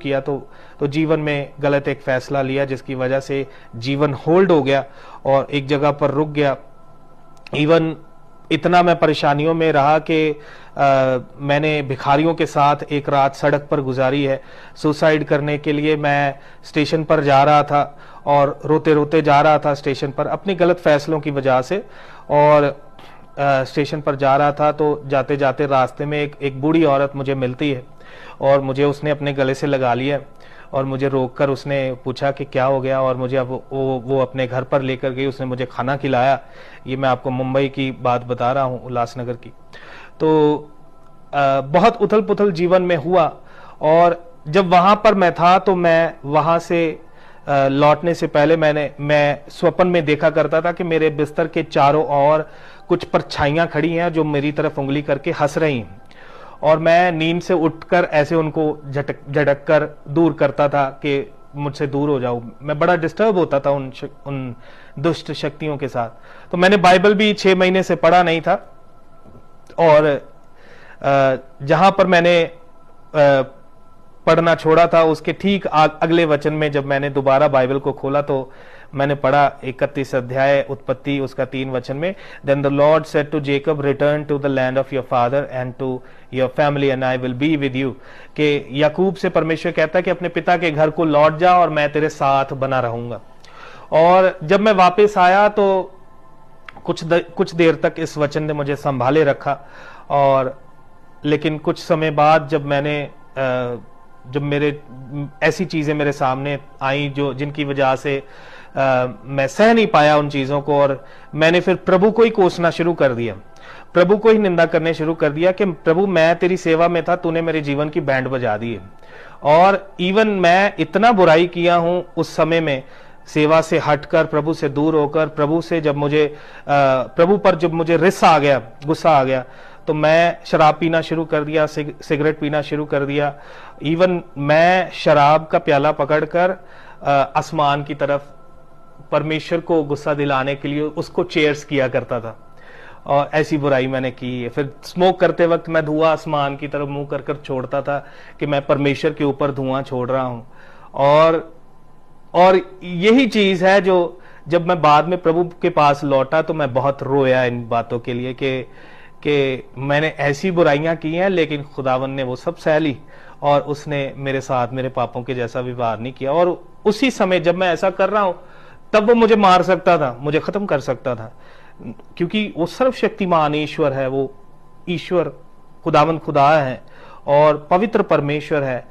किया तो जीवन में गलत एक फैसला लिया, जिसकी वजह से जीवन होल्ड हो गया और एक जगह पर रुक गया। इवन इतना मैं परेशानियों में रहा कि मैंने भिखारियों के साथ एक रात सड़क पर गुजारी है। सुसाइड करने के लिए मैं स्टेशन पर जा रहा था और रोते रोते जा रहा था स्टेशन पर अपनी गलत फैसलों की वजह से। और स्टेशन पर जा रहा था तो जाते जाते रास्ते में एक बूढ़ी औरत मुझे मिलती है और मुझे उसने अपने गले से लगा लिया और मुझे रोककर उसने पूछा कि क्या हो गया, और मुझे अब वो अपने घर पर लेकर गई। उसने मुझे खाना खिलाया। ये मैं आपको मुंबई की बात बता रहा हूँ, उल्लासनगर की। तो बहुत उथल पुथल जीवन में हुआ। और जब वहां पर मैं था तो मैं वहां से लौटने से पहले मैं स्वप्न में देखा करता था कि मेरे बिस्तर के चारों ओर कुछ परछाइयां खड़ी हैं जो मेरी तरफ उंगली करके हंस रही हैं, और मैं नींद से उठकर ऐसे उनको झटक कर दूर करता था कि मुझसे दूर हो जाओ। मैं बड़ा डिस्टर्ब होता था उन दुष्ट शक्तियों के साथ। तो मैंने बाइबल भी 6 महीने से पढ़ा नहीं था, और जहां पर मैंने पढ़ना छोड़ा था उसके ठीक अगले वचन में जब मैंने दोबारा बाइबल को खोला तो मैंने पढ़ा 31 अध्याय उत्पत्ति उसका 3 वचन में, then the Lord said to Jacob return to the land of your father and to your family and I will be with you. कि याकूब से परमेश्वर कहता है कि अपने पिता के घर को लौट जा और मैं तेरे साथ बना रहूंगा। और जब मैं वापस आया तो कुछ देर तक इस वचन ने मुझे संभाले रखा। और लेकिन कुछ समय बाद जब मेरे ऐसी चीजें मेरे सामने आई जिनकी वजह से मैं सह नहीं पाया उन चीजों को, और मैंने फिर प्रभु को ही कोसना शुरू कर दिया, प्रभु को ही निंदा करने शुरू कर दिया कि प्रभु मैं तेरी सेवा में था, तूने मेरे जीवन की बैंड बजा दी है। और इवन मैं इतना बुराई किया हूं उस समय में, सेवा से हटकर प्रभु से दूर होकर, प्रभु पर जब मुझे रिस आ गया, गुस्सा आ गया, तो मैं शराब पीना शुरू कर दिया, सिगरेट पीना शुरू कर दिया। इवन मैं शराब का प्याला पकड़कर आसमान की तरफ परमेश्वर को गुस्सा दिलाने के लिए उसको चेयर्स किया करता था, और ऐसी बुराई मैंने की है। फिर स्मोक करते वक्त मैं धुआं आसमान की तरफ मुंह कर छोड़ता था कि मैं परमेश्वर के ऊपर धुआं छोड़ रहा हूं। और यही चीज है जो जब मैं बाद में प्रभु के पास लौटा तो मैं बहुत रोया इन बातों के लिए कि मैंने ऐसी बुराइयां की हैं, लेकिन खुदावन ने वो सब सह ली और उसने मेरे साथ मेरे पापों के जैसा व्यवहार नहीं किया। और उसी समय जब मैं ऐसा कर रहा हूं तब वो मुझे मार सकता था, मुझे खत्म कर सकता था, क्योंकि वो सर्वशक्तिमान ईश्वर है, वो ईश्वर खुदावन खुदा है और पवित्र परमेश्वर है।